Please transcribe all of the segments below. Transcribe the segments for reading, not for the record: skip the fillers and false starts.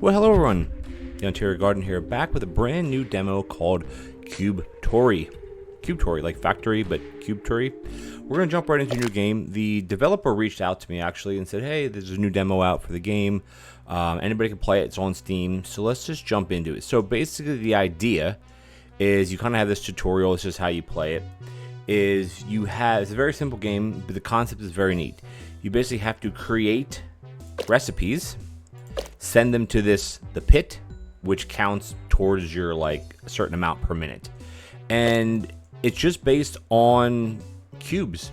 Well, hello everyone, TheOntarioGardener here, back with a brand new demo called Cubetory. Cubetory, like factory, but Cubetory. We're going to jump right into a new game. The developer reached out to me actually and said, hey, there's a new demo out for the game. Anybody can play it, it's on Steam, so let's just jump into it. So basically the idea is you kind of have this tutorial, this is how you play it. It's a very simple game, but the concept is very neat. You basically have to create recipes, send them to the pit, which counts towards your a certain amount per minute, and it's just based on cubes,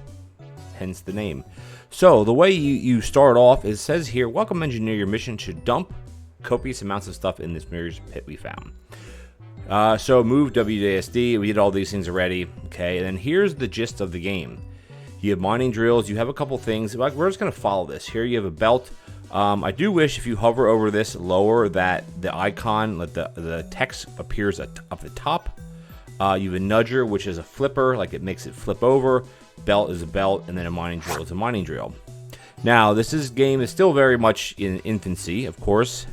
hence the name. So the way you start off, it says here, welcome engineer, your mission should dump copious amounts of stuff in this mirror's pit we found. So move WASD, we did all these things already. Okay, and then here's the gist of the game. You have mining drills, you have a couple things, we're just going to follow this. Here you have a belt. I do wish if you hover over this lower that the icon, the text appears up the top. You have a nudger, which is a flipper, like it makes it flip over. Belt is a belt, and then a mining drill is a mining drill. Now, game is still very much in infancy, of course.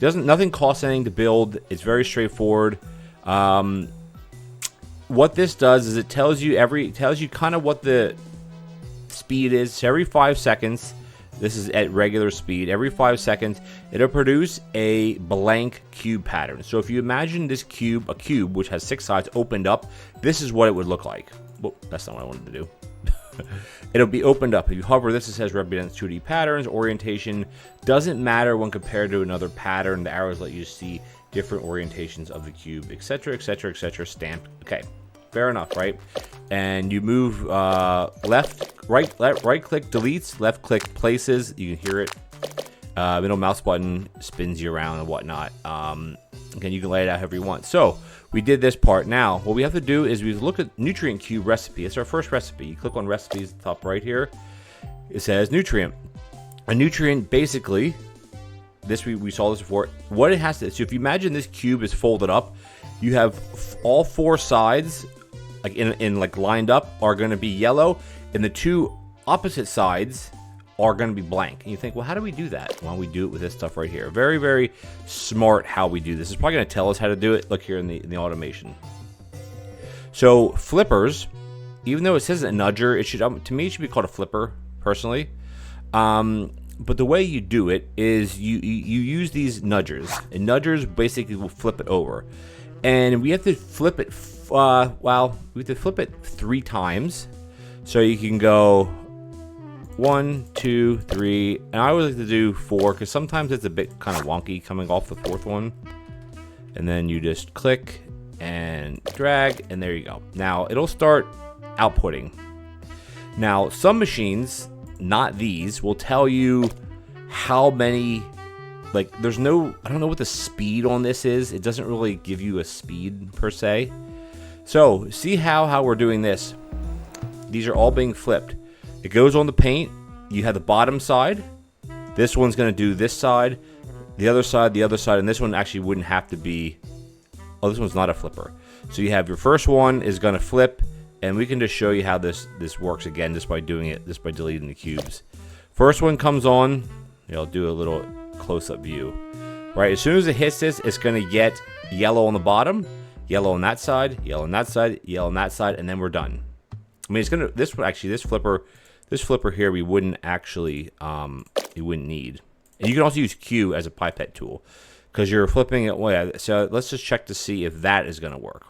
Nothing costs anything to build. It's very straightforward. What this does is it tells you kind of what the speed is. So every 5 seconds, this is at regular speed. Every 5 seconds, it'll produce a blank cube pattern. So if you imagine this cube, a cube which has 6 sides opened up, this is what it would look like. Well, that's not what I wanted to do. It'll be opened up. If you hover this, it says represents 2D patterns. Orientation doesn't matter when compared to another pattern. The arrows let you see different orientations of the cube, etc., etc., etc. Stamped. Okay, fair enough, right? And you move right click deletes, left click places. You can hear it. Middle mouse button spins you around and whatnot. Again, you can lay it out however you want. So we did this part. Now what we have to do is we look at nutrient cube recipe. It's our first recipe. You click on recipes at the top right here. It says nutrient. A nutrient, basically, we saw this before. What it has to, so if you imagine this cube is folded up, you have all 4 sides lined up are going to be yellow, and the 2 opposite sides are going to be blank. And you think, well, how do we do that? Well, we do it with this stuff right here. Very, very smart how we do this. It's probably going to tell us how to do it. Look here in the automation. So flippers, even though it says a nudger, it should, to me, it should be called a flipper personally. But the way you do it is you use these nudgers, and nudgers basically will flip it over, and we have to flip it. We have to flip it 3 times, so you can go 1, 2, 3, and I always like to do 4 because sometimes it's a bit kind of wonky coming off the 4th one. And then you just click and drag, and there you go. Now it'll start outputting. Now some machines, not these, will tell you how many. I don't know what the speed on this is. It doesn't really give you a speed per se. So see how we're doing this. These are all being flipped. It goes on the paint. You have the bottom side. This one's going to do this side, the other side, and this one actually wouldn't have to be. Oh, this one's not a flipper. So you have your first one is going to flip, and we can just show you how this works again just by doing it, just by deleting the cubes. First one comes on. I'll do a little close-up view. Right, as soon as it hits this, it's going to get yellow on the bottom, yellow on that side, yellow on that side, yellow on that side, and then we're done. I mean, it's gonna this flipper here we wouldn't actually you wouldn't need, and you can also use Q as a pipette tool because you're flipping it away. So let's just check to see if that is going to work.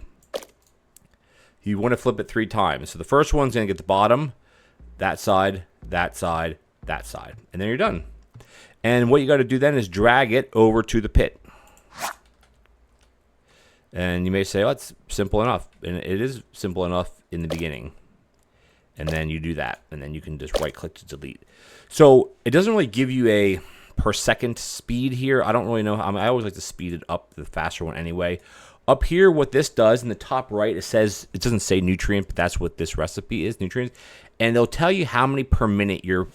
You want to flip it 3 times. So the first one's going to get the bottom, that side, that side, that side, and then you're done. And what you got to do then is drag it over to the pit. And you may say, oh, it's simple enough. And it is simple enough in the beginning. And then you do that. And then you can just right click to delete. So it doesn't really give you a per second speed here. I don't really know. I always like to speed it up, the faster one anyway. Up here, what this does in the top right, it doesn't say nutrient, but that's what this recipe is, nutrients. And they'll tell you how many per minute you're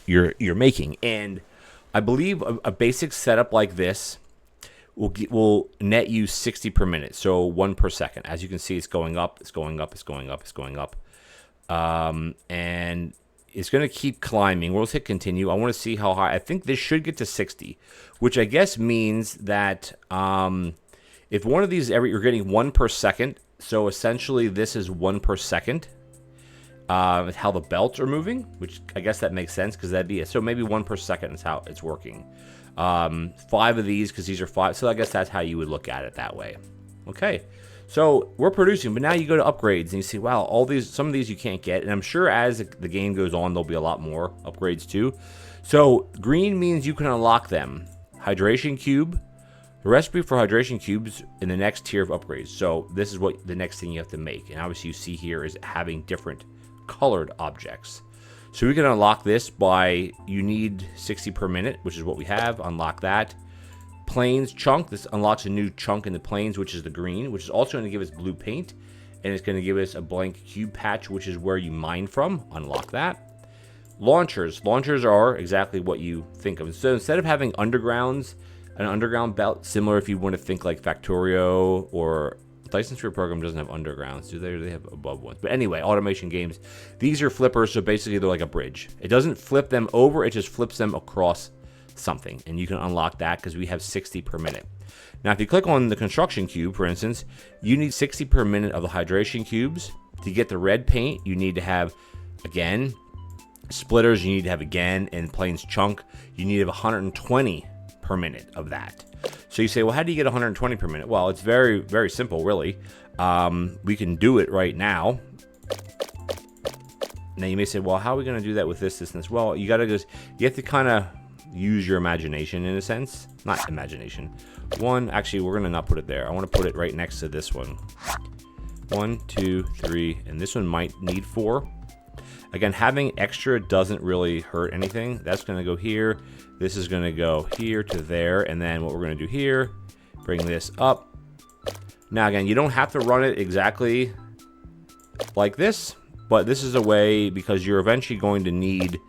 making. And I believe a basic setup like this will net you 60 per minute, so 1 per second. As you can see, it's going up, it's going up, it's going up, it's going up. And it's going to keep climbing. We'll hit continue. I want to see how high. I think this should get to 60, which I guess means that if one of these you're getting 1 per second. So essentially this is 1 per second. How the belts are moving, which I guess that makes sense because that'd be it. So maybe 1 per second is how it's working. 5 of these because these are 5. So I guess that's how you would look at it that way. Okay. So we're producing, but now you go to upgrades and you see, wow, some of these you can't get. And I'm sure as the game goes on, there'll be a lot more upgrades too. So green means you can unlock them. Hydration cube. The recipe for hydration cubes in the next tier of upgrades. So this is what the next thing you have to make. And obviously you see here is having different colored objects. So we can unlock this by, you need 60 per minute, which is what we have. Unlock that. Plains chunk. This unlocks a new chunk in the plains, which is the green, which is also going to give us blue paint. And it's going to give us a blank cube patch, which is where you mine from. Unlock that. Launchers. Launchers are exactly what you think of. So instead of having undergrounds, an underground belt, similar if you want to think like Factorio or License Free Program doesn't have undergrounds, do they? They have above ones. But anyway, automation games. These are flippers, so basically they're like a bridge. It doesn't flip them over, it just flips them across something. And you can unlock that because we have 60 per minute. Now, if you click on the construction cube, for instance, you need 60 per minute of the hydration cubes. To get the red paint, you need to have, again, splitters, you need to have again, and plains chunk, you need to have 120 per minute of that. So you say, well, how do you get 120 per minute? Well, it's very, very simple, really. We can do it right now. Now you may say, well, how are we going to do that with this, and this? Well, you have to kind of use your imagination in a sense. Not imagination. Actually, we're going to not put it there. I want to put it right next to this one. 1, 2, 3, and this one might need 4. Again, having extra doesn't really hurt anything. That's going to go here. This is going to go here to there. And then what we're going to do here, bring this up. Now, again, you don't have to run it exactly like this, but this is a way because you're eventually going to need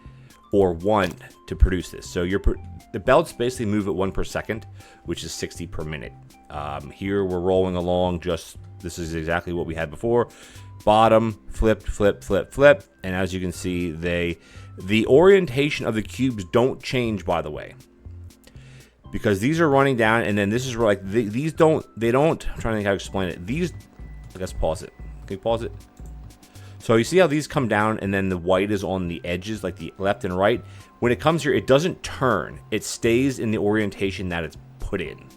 or want to produce this. So the belts basically move at 1 per second, which is 60 per minute. Here we're rolling along this is exactly what we had before. Bottom, flip, flip, flip, flip. And as you can see, the orientation of the cubes don't change, by the way. Because these are running down, and then this is like, these don't, I'm trying to think how to explain it. These, let's pause it. Can you pause it? So you see how these come down, and then the white is on the edges, like the left and right. When it comes here, it doesn't turn. It stays in the orientation that it's put in.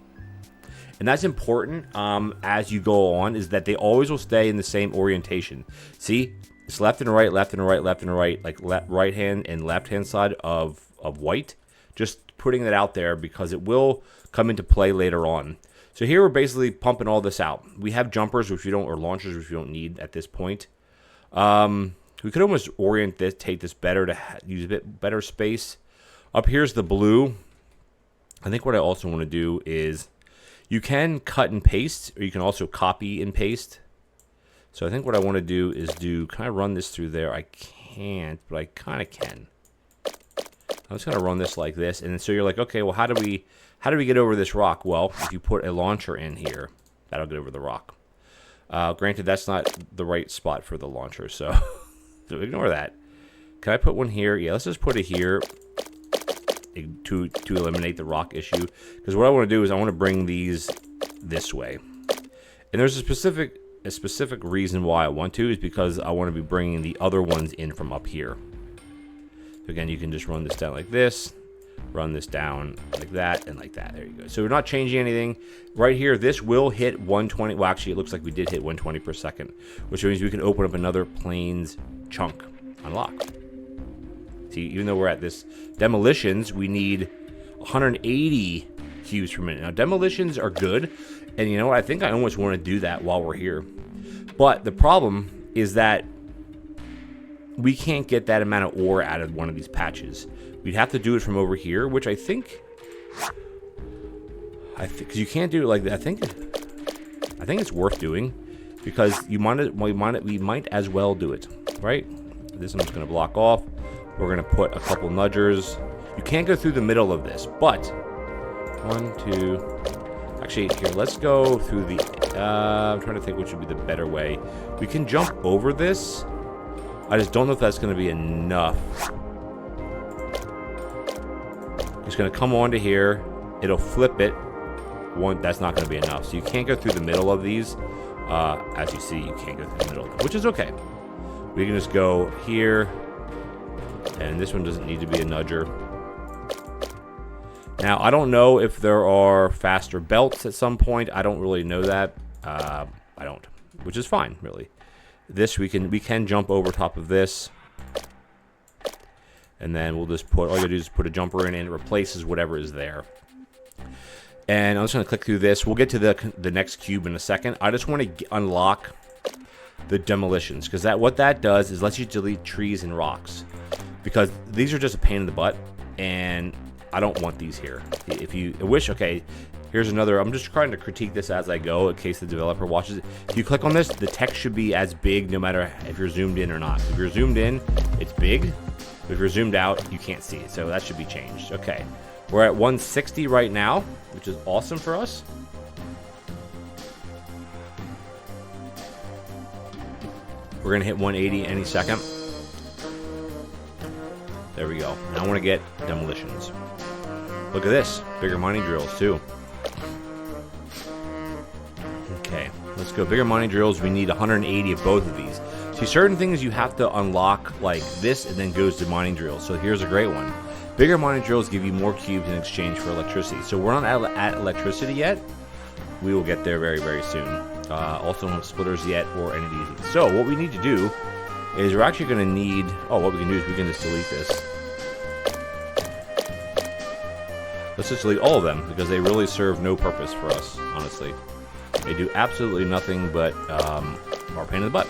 And that's important as you go on, is that they always will stay in the same orientation. See, it's left and right, left and right, left and right, like right hand and left hand side of white. Just putting that out there because it will come into play later on. So here we're basically pumping all this out. We have jumpers, which we don't, or launchers, which we don't need at this point. We could almost orientate this better to use a bit better space. Up here's the blue. I think what I also want to do is, you can cut and paste, or you can also copy and paste. So I think what I want to do is can I run this through there? I can't, but I kind of can. I'm just going to run this like this. And so you're like, okay, well, how do we get over this rock? Well, if you put a launcher in here, that'll get over the rock. Granted, that's not the right spot for the launcher, so ignore that. Can I put one here? Yeah, let's just put it here. To eliminate the rock issue, because what I want to do is I want to bring these this way, and there's a specific reason why I want to, is because I want to be bringing the other ones in from up here. So again, you can just run this down like this, run this down like that, and like that. There you go. So we're not changing anything right here. This will hit 120. Well, actually, it looks like we did hit 120 per second, which means we can open up another plains chunk. Unlock. See, even though we're at this demolitions, we need 180 cubes per minute. Now, demolitions are good, and you know what? I think I almost want to do that while we're here. But the problem is that we can't get that amount of ore out of one of these patches. We'd have to do it from over here, which I think because you can't do it like that. I think it's worth doing, because we might as well do it, right? This I'm just going to block off. We're going to put a couple nudgers. You can't go through the middle of this, but 1, 2. Actually, here, let's go through the. I'm trying to think which would be the better way. We can jump over this, I just don't know if that's going to be enough. It's going to come onto here. It'll flip it. That's not going to be enough. So you can't go through the middle of these. As you see, you can't go through the middle of them, which is okay. We can just go here. And this one doesn't need to be a nudger. Now, I don't know if there are faster belts at some point. I don't really know that. I don't, which is fine, really. This we can jump over top of this. And then we'll just put, all you gotta do is put a jumper in and it replaces whatever is there. And I'm just gonna click through this. We'll get to the next cube in a second. I just want to unlock the demolitions, because what that does is lets you delete trees and rocks. Because these are just a pain in the butt, and I don't want these here. If you wish, okay, here's another. I'm just trying to critique this as I go in case the developer watches it. If you click on this, the text should be as big no matter if you're zoomed in or not. If you're zoomed in, it's big. If you're zoomed out, you can't see it. So that should be changed. Okay, we're at 160 right now, which is awesome for us. We're gonna hit 180 any second. There we go. Now I want to get demolitions. Look at this. Bigger mining drills, too. Okay, let's go. Bigger mining drills. We need 180 of both of these. See, certain things you have to unlock like this and then goes to mining drills. So here's a great one. Bigger mining drills give you more cubes in exchange for electricity. So we're not at electricity yet. We will get there very, very soon. Also don't have splitters yet or any of these. So what we need to do is we're actually going to need... Oh, what we can do is we can just delete this. Let's just delete all of them, because they really serve no purpose for us, honestly. They do absolutely nothing but are a pain in the butt.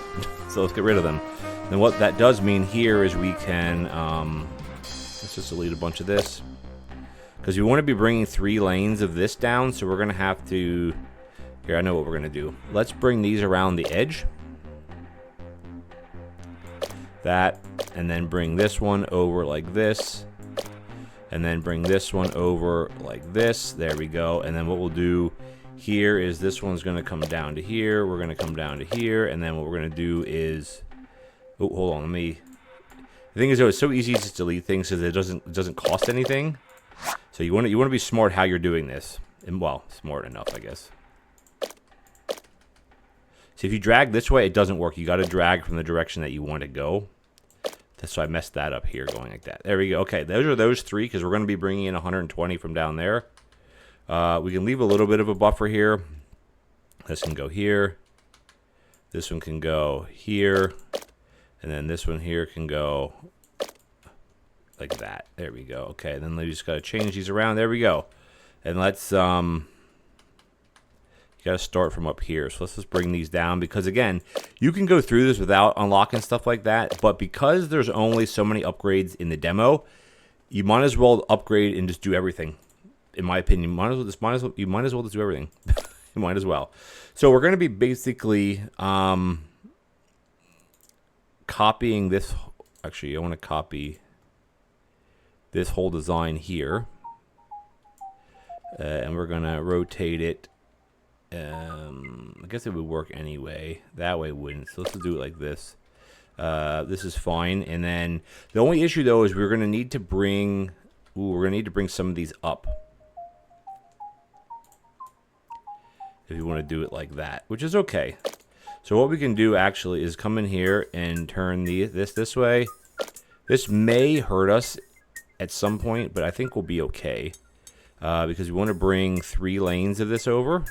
So let's get rid of them. And what that does mean here is we can... let's just delete a bunch of this. Because we want to be bringing 3 lanes of this down, so we're going to have to... Here, I know what we're going to do. Let's bring these around the edge. That, and then bring this one over like this, and then bring this one over like this. There we go. And then what we'll do here is this one's going to come down to here. We're going to come down to here, and then what we're going to do is... Oh, hold on. Let me... The thing is, though, it's so easy to just delete things because it doesn't cost anything. So you want to be smart how you're doing this, and well, smart enough, I guess. So if you drag this way, it doesn't work. You got to drag from the direction that you want to go. So I messed that up here, going like that. There we go. Okay, those are those 3, because we're going to be bringing in 120 from down there. We can leave a little bit of a buffer here. This can go here. This one can go here. And then this one here can go like that. There we go. Okay, then we just got to change these around. There we go. And let's... You got to start from up here. So let's just bring these down, because again, you can go through this without unlocking stuff like that, but because there's only so many upgrades in the demo, you might as well upgrade and just do everything. In my opinion, you might as well just do everything. You might as well. So we're going to be basically copying this. Actually, I want to copy this whole design here, and we're going to rotate it. I guess it would work anyway. That way it wouldn't. So let's just do it like this. This is fine. And then the only issue though is we're gonna need to bring some of these up. If you want to do it like that, which is okay. So what we can do actually is come in here and turn this way. This may hurt us at some point, but I think we'll be okay. Because we want to bring 3 lanes of this over.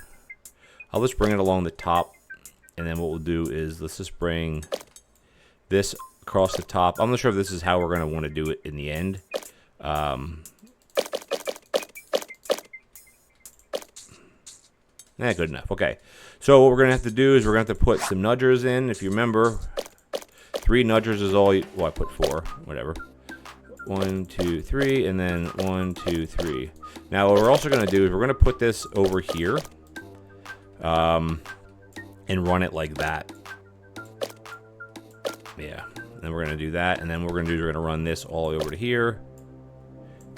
I'll just bring it along the top, and then what we'll do is let's just bring this across the top. I'm not sure if this is how we're going to want to do it in the end. Good enough. Okay, so what we're going to have to do is we're going to have to put some nudgers in. If you remember, 3 nudgers is all you... Well, I put 4, whatever. 1, 2, 3, and then 1, 2, 3. Now, what we're also going to do is we're going to put this over here. And run it like that. Yeah, then we're gonna do that, and then what we're gonna do is we're gonna run this all the way over to here,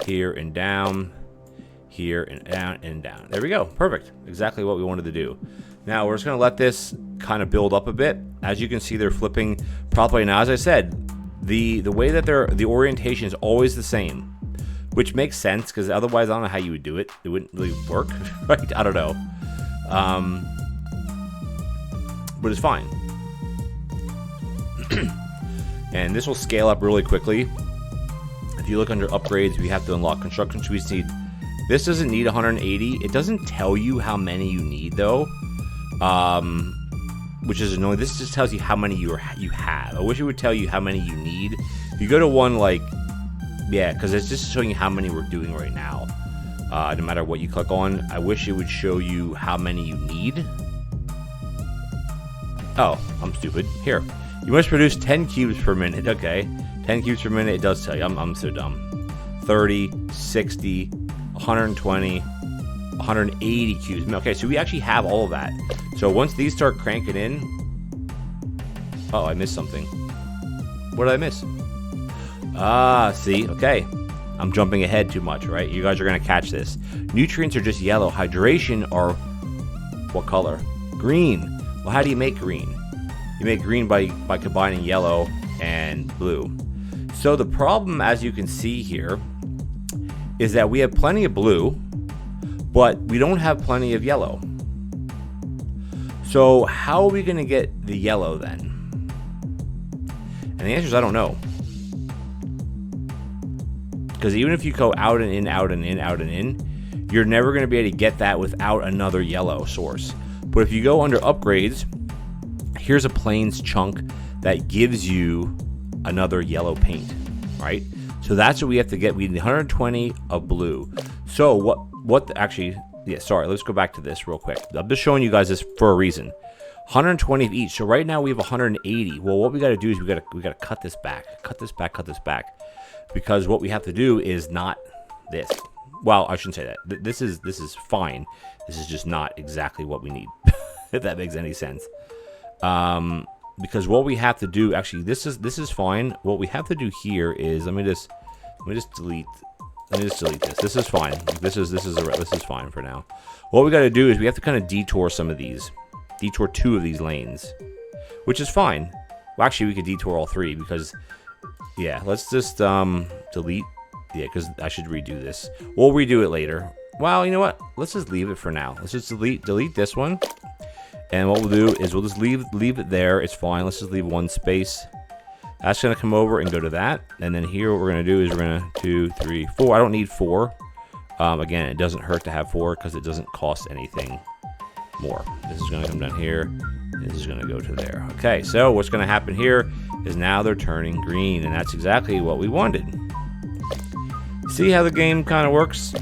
here and down, here and down and down. There we go. Perfect. Exactly what we wanted to do. Now we're just going to let this kind of build up a bit. As you can see, they're flipping properly. Now, as I said, the way that the orientation is always the same, which makes sense because otherwise I don't know how you would do it. It wouldn't really work, right? I don't know. But it's fine. And this will scale up really quickly. If you look under upgrades, we have to unlock construction suites. This doesn't need 180. It doesn't tell you how many you need though, which is annoying. This just tells you how many you have. I wish it would tell you how many you need. If you go to one like, yeah, because it's just showing you how many we're doing right now. No matter what you click on, I wish it would show you how many you need. Oh, I'm stupid. Here. You must produce 10 cubes per minute. Okay. 10 cubes per minute, it does tell you. I'm so dumb. 30, 60, 120, 180 cubes. Okay, so we actually have all of that. So once these start cranking in... Oh, I missed something. What did I miss? Ah, see? Okay. I'm jumping ahead too much, right? You guys are going to catch this. Nutrients are just yellow. Hydration are... What color? Green. Well, how do you make green? You make green by combining yellow and blue. So the problem, as you can see here, is that we have plenty of blue, but we don't have plenty of yellow. So how are we going to get the yellow then? And the answer is I don't know. Because even if you go out and in, out and in, out and in, you're never going to be able to get that without another yellow source. But if you go under upgrades, here's a plains chunk that gives you another yellow paint, right? So that's what we have to get. We need 120 of blue. So let's go back to this real quick. I'm just showing you guys this for a reason. 120 of each. So right now we have 180. Well, what we got to do is we got to cut this back, cut this back, because what we have to do is not this. Well, I shouldn't say that. This is fine. This is just not exactly what we need. If that makes any sense. Because what we have to do, actually, this is fine. What we have to do here is let me just delete this. This is fine. This is fine for now. What we got to do is we have to kind of detour some of these, detour 2 of these lanes, which is fine. Well, actually, we could detour all 3 because, yeah. Let's just delete. Yeah, because I should redo this. We'll redo it later. Well, you know what? Let's just leave it for now. Let's just delete this one. And what we'll do is we'll just leave it there. It's fine. Let's just leave 1 space. That's going to come over and go to that. And then here what we're going to do is we're going to 2, 3, 4. I don't need 4. Again, it doesn't hurt to have 4 because it doesn't cost anything more. This is going to come down here. This is going to go to there. Okay, so what's going to happen here is now they're turning green. And that's exactly what we wanted. See how the game kind of works?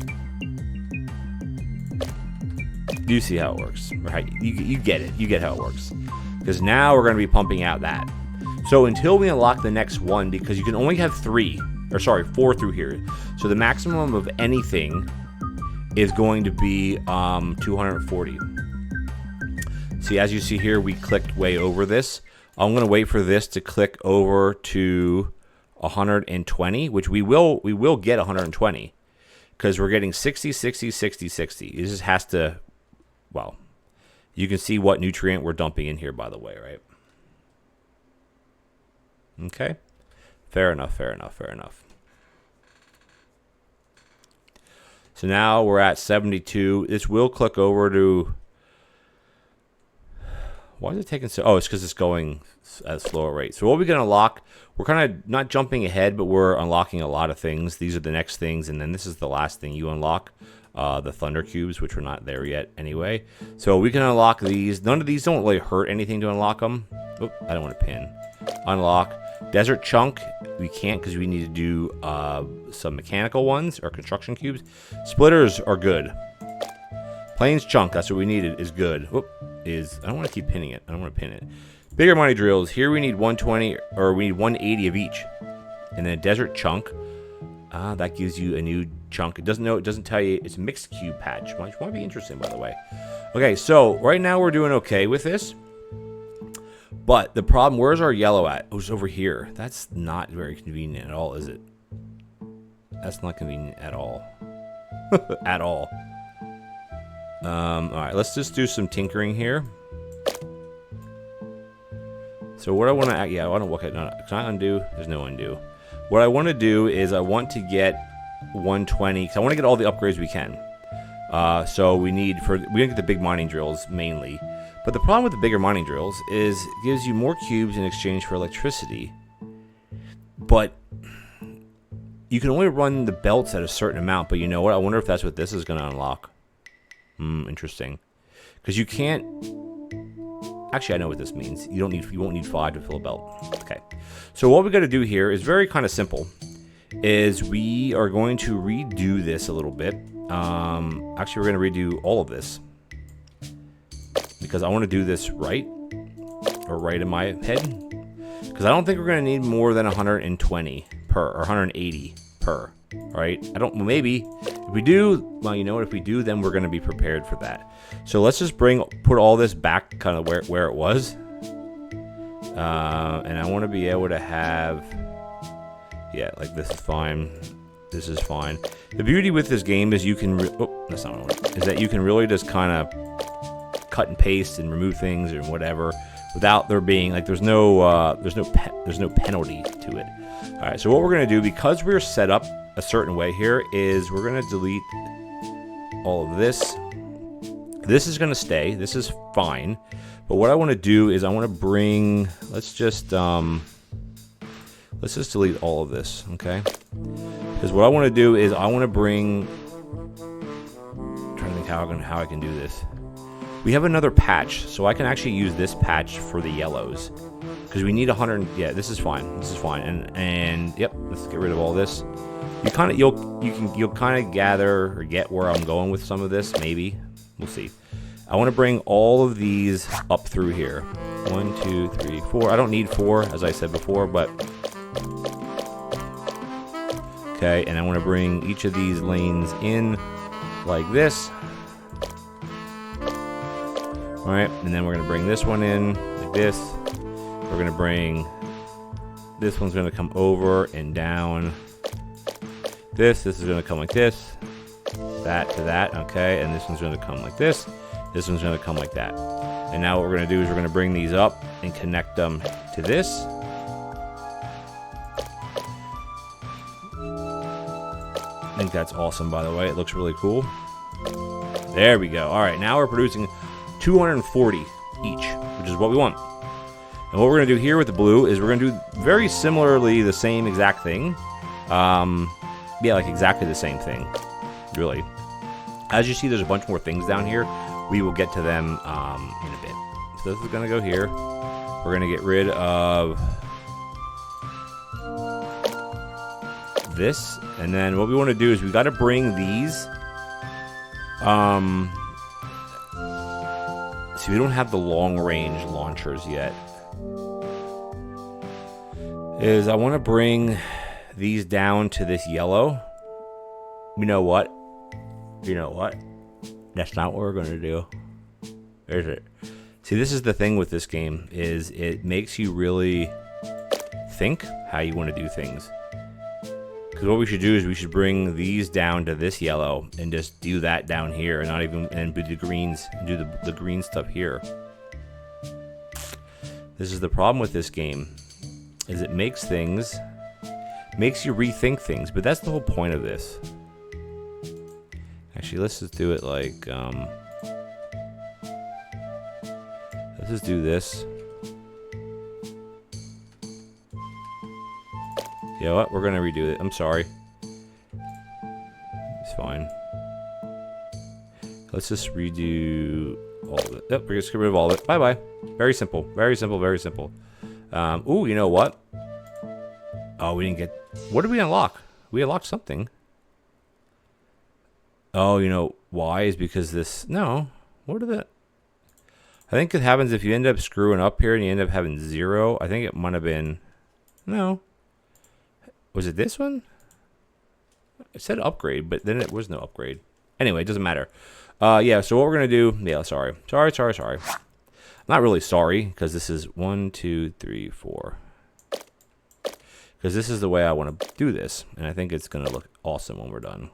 You see how it works, right? You get it. You get how it works. Because now we're going to be pumping out that. So until we unlock the next one, because you can only have 4 through here. So the maximum of anything is going to be 240. See, as you see here, we clicked way over this. I'm going to wait for this to click over to 120, which we will get 120. Because we're getting 60, 60, 60, 60. It just has to... Well, you can see what nutrient we're dumping in here, by the way, right? Okay. Fair enough. So now we're at 72. This will click over to... Why is it taking so... Oh, it's because it's going at a slower rate. So what we're going to unlock... We're kind of not jumping ahead, but we're unlocking a lot of things. These are the next things, and then this is the last thing you unlock. The thunder cubes, which we're not there yet anyway. So we can unlock these. None of these don't really hurt anything to unlock them. Oop, I don't want to pin. Unlock. Desert chunk. We can't because we need to do some mechanical ones or construction cubes. Splitters are good. Plains chunk, that's what we needed, is good. Whoop, I don't want to keep pinning it. I don't want to pin it. Bigger money drills. Here we need 120, or we need 180 of each. And then a desert chunk. That gives you a new chunk. It doesn't tell you it's a mixed cube patch, which might be interesting, by the way. Okay, so right now we're doing okay with this. But the problem, where's our yellow at? Oh, it's over here. That's not very convenient at all, is it? That's not convenient at all. At all. Alright, let's just do some tinkering here. So what I want to, yeah, I want to look at, no, can I undo? There's no undo. What I want to do is I want to get 120, because I want to get all the upgrades we can. So we need, we're going to get the big mining drills mainly. But the problem with the bigger mining drills is it gives you more cubes in exchange for electricity. But you can only run the belts at a certain amount, but you know what? I wonder if that's what this is going to unlock. Interesting. Because you can't... Actually, I know what this means. You won't need 5 to fill a belt. Okay. So what we got to do here is very kind of simple. Is we are going to redo this a little bit. Actually, we're going to redo all of this. Because I want to do this right. Or right in my head. Because I don't think we're going to need more than 120 per, or 180 per. Right? I don't, maybe. If we do, well, you know what? If we do, then we're going to be prepared for that. So let's just put all this back kind of where it was. And I want to be able to have, yeah, like this is fine. This is fine. The beauty with this game is you can, that's not what I want, is that you can really just kind of cut and paste and remove things or whatever without there being, like, there's no penalty to it. All right, so what we're going to do, because we're set up a certain way here, is we're going to delete all of this. This is going to stay. This is fine. But what I want to do is I want to bring, let's just delete all of this, okay? Because what I want to do is I want to bring, I'm trying to think how I can do this. We have another patch, so I can actually use this patch for the yellows. Because we need 100, yeah, this is fine. This is fine. And yep, let's get rid of all this. You kind of, you'll kind of gather or get where I'm going with some of this, maybe. We'll see. I want to bring all of these up through here. 1, 2, 3, 4. I don't need 4, as I said before, but... Okay, and I want to bring each of these lanes in like this. Alright, and then we're going to bring this one in like this. We're going to bring... This one's going to come over and down. This is going to come like this. That to that, okay, and this one's going to come like this. This one's going to come like that. And now what we're going to do is we're going to bring these up and connect them to this. I think that's awesome, by the way. It looks really cool. There we go. All right, now we're producing 240 each, which is what we want. And what we're going to do here with the blue is we're going to do very similarly the same exact thing. Yeah, like exactly the same thing, really. As you see, there's a bunch more things down here. We will get to them in a bit. So this is going to go here. We're going to get rid of this. And then what we want to do is we got to bring these. See, we don't have the long-range launchers yet. Is I want to bring these down to this yellow. You know what? You know what? That's not what we're going to do. There's it. See, this is the thing with this game, is it makes you really think how you want to do things. Because what we should do is we should bring these down to this yellow and just do that down here, and not even, and do the greens, do the green stuff here. This is the problem with this game, is it makes things, makes you rethink things, but that's the whole point of this. Actually, let's just do it like, let's just do this. You know what? We're gonna redo it. I'm sorry. It's fine. Let's just redo all of it. Yep, we're just gonna get rid of all of it. Bye-bye. Very simple. Very simple, very simple. Ooh, you know what? Oh, we didn't get... What did we unlock? We unlocked something. Oh, you know why? Is because this... No. What did that... I think it happens if you end up screwing up here and you end up having 0. I think it might have been... No. Was it this one? It said upgrade, but then it was no upgrade. Anyway, it doesn't matter. Yeah, so what we're going to do... Yeah, sorry. Sorry. I'm not really sorry, because this is 1, 2, 3, 4. Because this is the way I want to do this. And I think it's going to look awesome when we're done.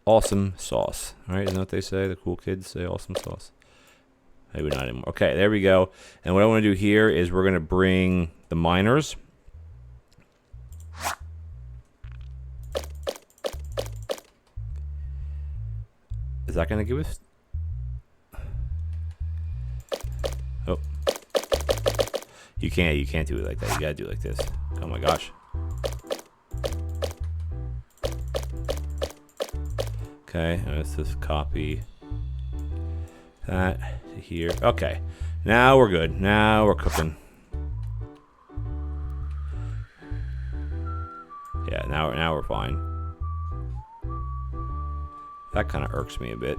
awesome sauce. All right, isn't that what they say? The cool kids say awesome sauce. Maybe not anymore. Okay, there we go. And what I want to do here is we're going to bring the miners. Is that going to give us... Oh. You can't do it like that. You got to do it like this. Oh my gosh. Okay, let's just copy that to here. Okay, now we're good. Now we're cooking. Yeah, now we're fine. That kind of irks me a bit.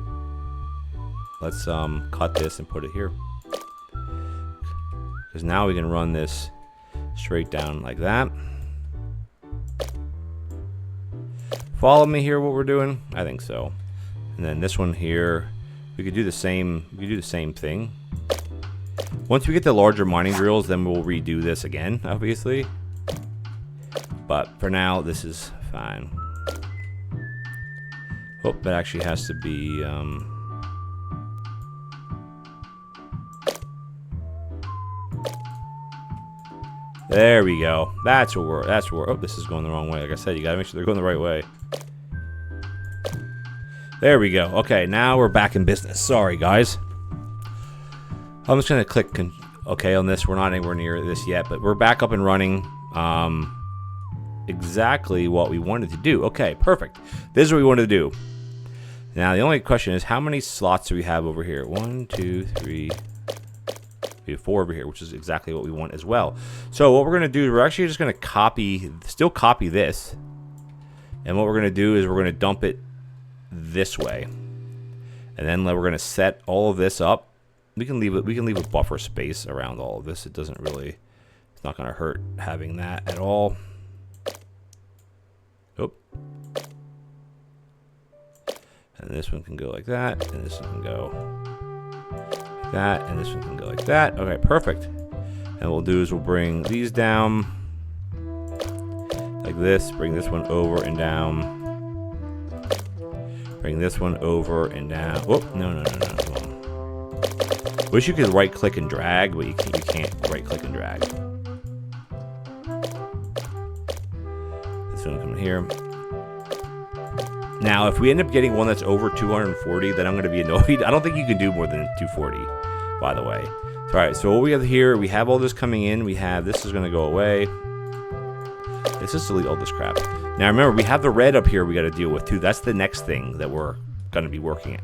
Let's cut this and put it here. Because now we can run this straight down like that. Follow me here what we're doing? I think so. And then this one here, we could do the same thing. Once we get the larger mining drills, then we'll redo this again, obviously. But for now, this is fine. Oh, that actually has to be there we go. That's where oh, this is going the wrong way. Like I said, you gotta make sure they're going the right way. There we go. Okay, now we're back in business. Sorry, guys. I'm just gonna click okay on this. We're not anywhere near this yet, but we're back up and running. Exactly what we wanted to do. Okay, perfect. This is what we wanted to do. Now the only question is, how many slots do we have over here? 1, 2, 3. We have 4 over here, which is exactly what we want as well. So what we're going to do is we're actually just going to still copy this. And what we're going to do is we're going to dump it this way. And then we're going to set all of this up. We can leave a buffer space around all of this. It's not going to hurt having that at all. Oh. And this one can go like that, and this one can go like that, and this one can go like that. Okay, perfect. And what we'll do is we'll bring these down like this, bring this one over and down, bring this one over and down. Oh, no. Wish you could right click and drag, but you can't right click and drag. This one come in here. Now, if we end up getting one that's over 240, then I'm going to be annoyed. I don't think you can do more than 240, by the way. All right, so what we have here, we have all this coming in. We have this is going to go away. Let's just delete all this crap. Now, remember, we have the red up here we got to deal with, too. That's the next thing that we're going to be working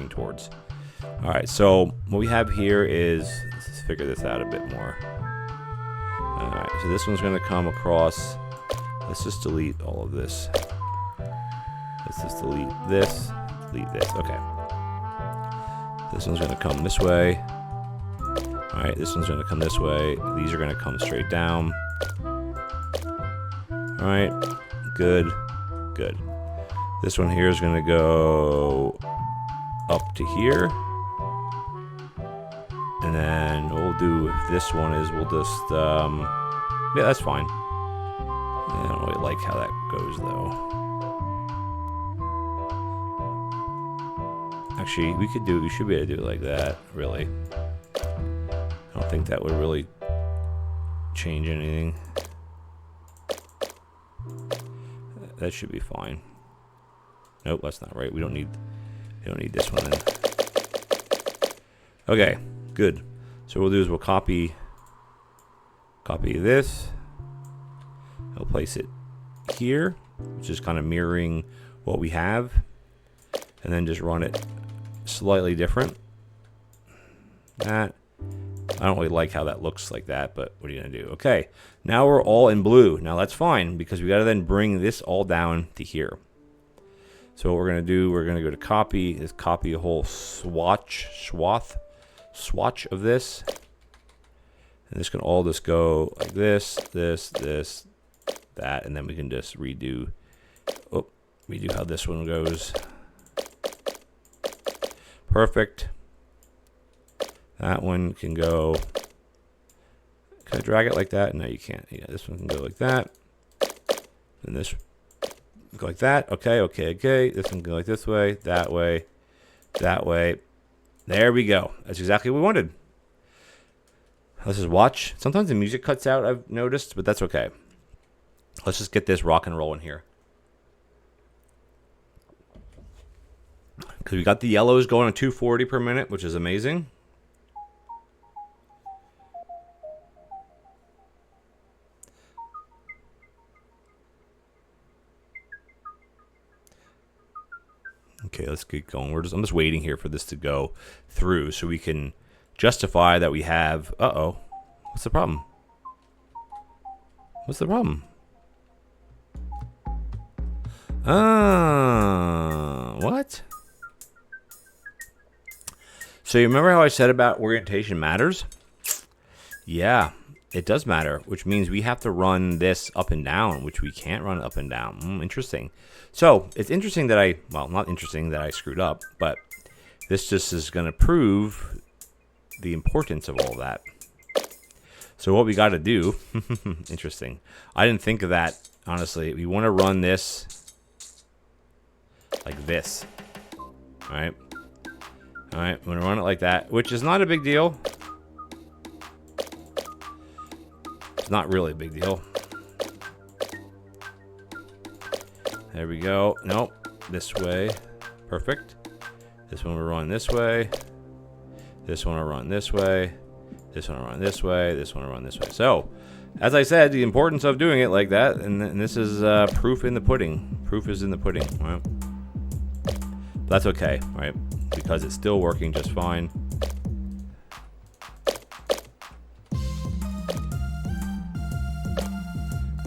towards. All right, so what we have here is, let's just figure this out a bit more. All right, so this one's going to come across. Let's just delete all of this. Let's just delete this. Okay. This one's going to come this way. All right, this one's going to come this way. These are going to come straight down. All right, good. This one here is going to go up to here. And then what we'll do with this one is we'll just, yeah, that's fine. I don't really like how that goes, though. Actually, we should be able to do it like that, really. I don't think that would really change anything. That should be fine. Nope, that's not right. We don't need this one then. Okay, good. So what we'll do is we'll copy this. I'll place it here, which is kind of mirroring what we have, and then just run it slightly different. That, I don't really like how that looks like that, but what are you gonna do? Okay, now we're all in blue. Now that's fine because we gotta then bring this all down to here. So what we're gonna do, we're gonna go to copy, is copy a whole swatch of this, and this can all just go like this, that, and then we can just redo how this one goes. Perfect. That one can go. Can I drag it like that? No, you can't. Yeah, this one can go like that. And this Go like that. Okay, okay, okay. This one go like this way, that way, that way. There we go. That's exactly what we wanted. Let's just watch. Sometimes the music cuts out, I've noticed, but that's okay. Let's just get this rock and roll in here. Because we got the yellows going at 240 per minute, which is amazing. Okay, let's get going. I'm just waiting here for this to go through so we can justify that we have... Uh-oh. What's the problem? What's the problem? What? So you remember how I said about orientation matters? Yeah, it does matter, which means we have to run this up and down, which we can't run up and down. Interesting. So it's interesting that well, not interesting that I screwed up, but this just is going to prove the importance of all that. So what we got to do, interesting. I didn't think of that, honestly. We want to run this like this. All right. All right, I'm going to run it like that, which is not a big deal. It's not really a big deal. There we go. Nope. This way. Perfect. This one will run this way. This one will run this way. This one will run this way. This one will run this way. So, as I said, the importance of doing it like that, and this is proof in the pudding. Proof is in the pudding. Right? That's okay, right? Because it's still working just fine.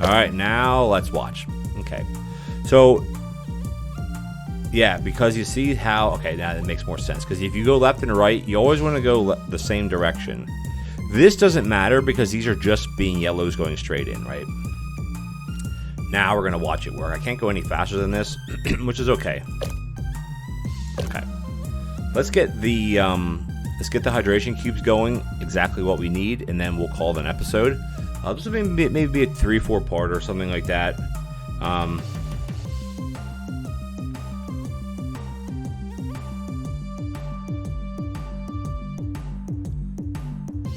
All right, now let's watch. Okay, so yeah, because you see how, okay, now it makes more sense. Because if you go left and right, you always want to go the same direction. This doesn't matter because these are just being yellows going straight in, right? Now we're going to watch it work. I can't go any faster than this, which is okay. Okay. Let's get the hydration cubes going, exactly what we need, and then we'll call it an episode. This will maybe be a 3-4 part or something like that.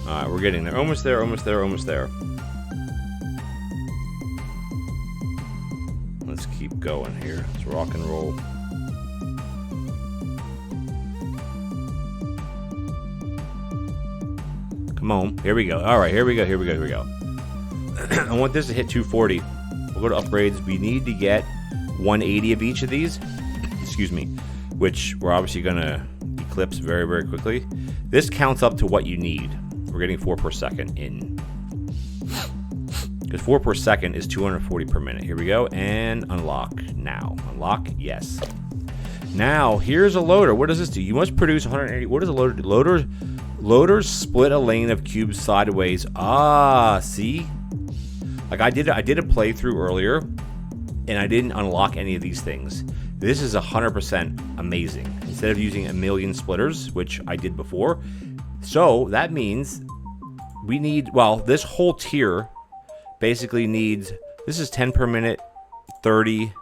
Alright, we're getting there. Almost there, almost there, almost there. Let's keep going here. Let's rock and roll. Come on. Here we go. Alright, here we go, here we go, here we go. I want this to hit 240. We'll go to upgrades. We need to get 180 of each of these. Excuse me. Which we're obviously going to eclipse very, very quickly. This counts up to what you need. We're getting 4 per second in. Because 4 per second is 240 per minute. Here we go. And unlock now. Unlock, yes. Now, here's a loader. What does this do? You must produce 180. What is a loader? Loaders split a lane of cubes sideways. Ah, see? Like I did a playthrough earlier, and I didn't unlock any of these things. This is 100% amazing. Instead of using a million splitters, which I did before. So that means we need, well, this whole tier basically needs, this is 10 per minute, 30,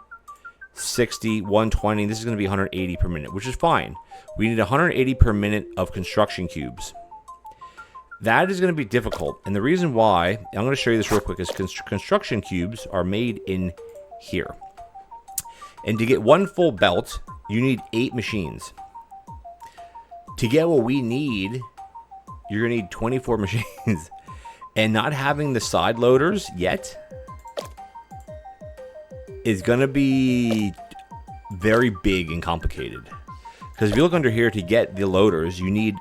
60, 120. This is going to be 180 per minute, which is fine. We need 180 per minute of construction cubes. That is going to be difficult. And the reason why, I'm going to show you this real quick, is construction cubes are made in here. And to get one full belt, you need 8 machines. To get what we need, you're going to need 24 machines. And not having the side loaders yet is going to be very big and complicated. Because if you look under here to get the loaders, we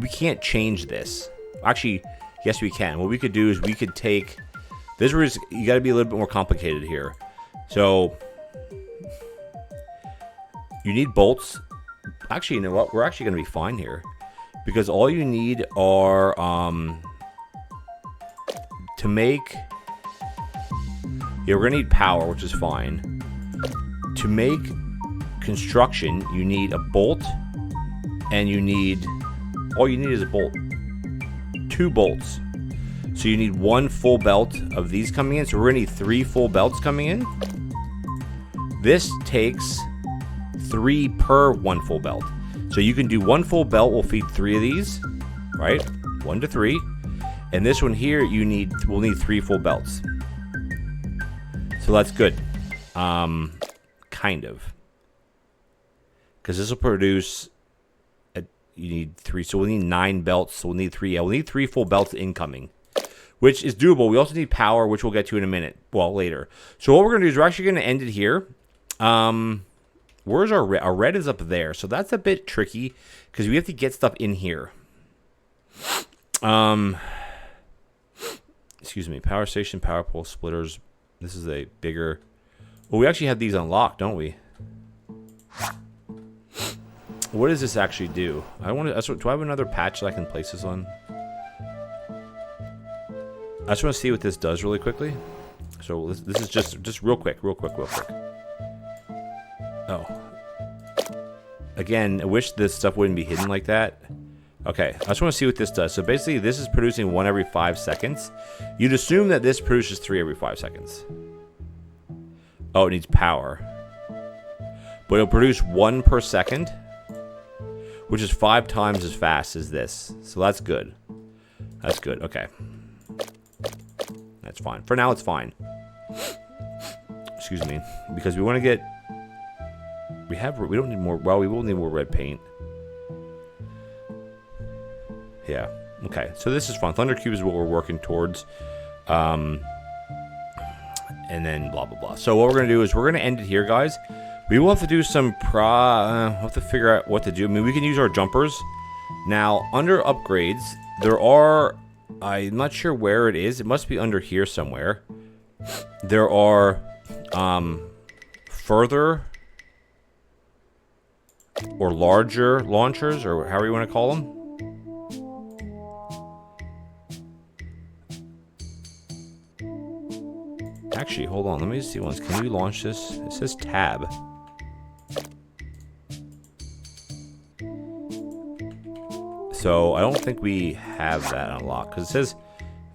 can't change this. Actually, yes we can. What we could do is we could take, this was, you got to be a little bit more complicated here. So, you need bolts. Actually, you know what? We're actually going to be fine here. Because all you need are, to make, yeah, we're going to need power, which is fine. To make construction, you need a bolt, and all you need is a bolt. 2 bolts. So you need 1 full belt of these coming in. So we're going to need 3 full belts coming in. This takes 3 per 1 full belt. So you can do 1 full belt will feed 3 of these, right? 1 to 3. And this one here, we'll need 3 full belts. So that's good. Kind of. Because this will produce, you need 3. So we'll need 9 belts. So we'll need 3. Yeah, we'll need 3 full belts incoming, which is doable. We also need power, which we'll get to in a minute. Well, later. So what we're going to do is we're actually going to end it here. Where's our red? Our red is up there. So that's a bit tricky because we have to get stuff in here. Excuse me. Power station, power pole, splitters. This is a bigger... Well, we actually have these unlocked, don't we? What does this actually do? Do I have another patch that I can place this on? I just want to see what this does really quickly. So this is just real quick. Oh. Again, I wish this stuff wouldn't be hidden like that. Okay, I just want to see what this does. So basically, this is producing 1 every 5 seconds. You'd assume that this produces 3 every 5 seconds. Oh, it needs power. But it'll produce 1 per second, which is 5 times as fast as this. So that's good. That's good. Okay. That's fine. For now, it's fine. Excuse me. Because we want to get... We don't need more... Well, we will need more red paint. Yeah. Okay. So this is fun. Thunder Cube is what we're working towards. And then blah, blah, blah. So what we're going to do is we're going to end it here, guys. We will have to do some we'll have to figure out what to do. I mean, we can use our jumpers. Now, under upgrades, there are... I'm not sure where it is. It must be under here somewhere. There are further or larger launchers, or however you want to call them. Actually, hold on. Let me see once. Can we launch this? It says tab. So I don't think we have that unlocked because it says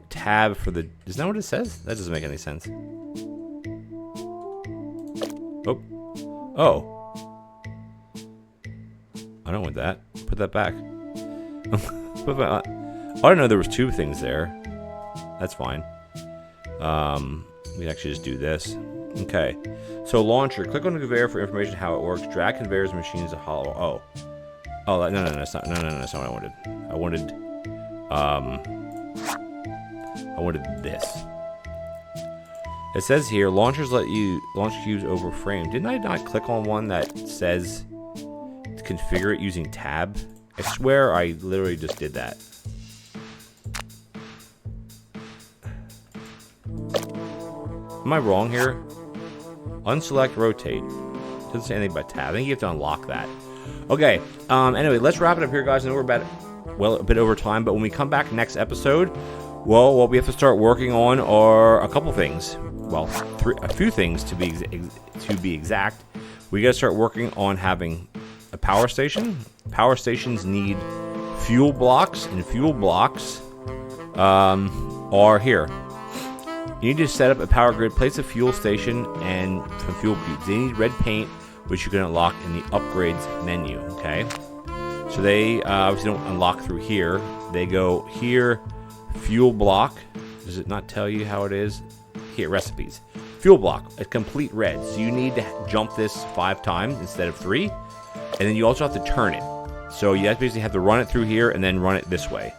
tab for the... Isn't that what it says? That doesn't make any sense. Oh. I don't want that. Put that back. I didn't know there was 2 things there. That's fine. We actually just do this. Okay. So launcher. Click on the conveyor for information how it works. Drag conveyors machines to hollow. Oh. Oh, no, that's not. No, that's not what I wanted. I wanted this. It says here, launchers let you launch cubes over frame. Didn't I not click on one that says to configure it using tab? I swear I literally just did that. Am I wrong here? Unselect rotate. Doesn't say anything about tab. I think you have to unlock that. Okay. Anyway, let's wrap it up here, guys. I know we're about, well, a bit over time, but when we come back next episode, well, what we have to start working on are a couple things. Well, a few things to be exact. We got to start working on having a power station. Power stations need fuel blocks, and fuel blocks are here. You need to set up a power grid, place a fuel station, and some fuel cubes. They need red paint, which you can unlock in the upgrades menu, okay? So they obviously don't unlock through here. They go here, fuel block. Does it not tell you how it is? Here, recipes. Fuel block, a complete red. So you need to jump this 5 times instead of 3. And then you also have to turn it. So you basically have to run it through here and then run it this way.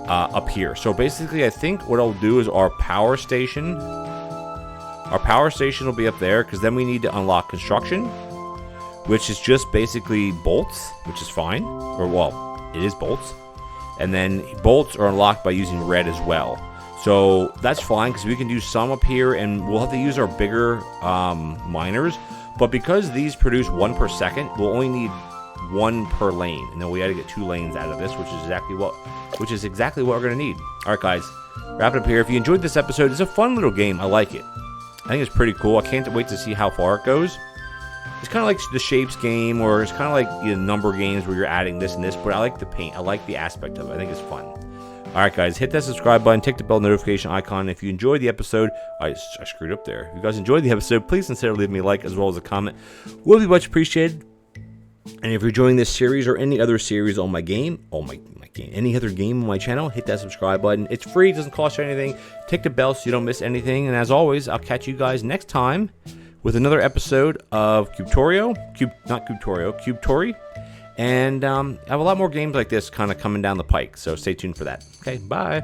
Up here. So basically, I think what I'll do is our power station will be up there, because then we need to unlock construction, which is just basically bolts, which is fine. Or, well, it is bolts. And then bolts are unlocked by using red as well. So that's fine, because we can do some up here, and we'll have to use our bigger miners. But because these produce 1 per second, we'll only need 1 per lane, and then we got to get 2 lanes out of this, which is exactly what we're going to need. All right, guys, wrap it up here. If you enjoyed this episode, it's a fun little game. I like it. I think it's pretty cool. I can't wait to see how far it goes. It's kind of like the shapes game, or it's kind of like number games where you're adding this and this, but I like the paint. I like the aspect of it. I think it's fun. Alright guys, hit that subscribe button, tick the bell notification icon. If you enjoyed the episode, I screwed up there. If you guys enjoyed the episode, please consider leaving me a like as well as a comment. Will be much appreciated. And if you're enjoying this series or any other series on my game, any other game on my channel, hit that subscribe button. It's free, it doesn't cost you anything. Tick the bell so you don't miss anything. And as always, I'll catch you guys next time with another episode of Cubetory. And I have a lot more games like this kind of coming down the pike, so stay tuned for that. Okay, bye.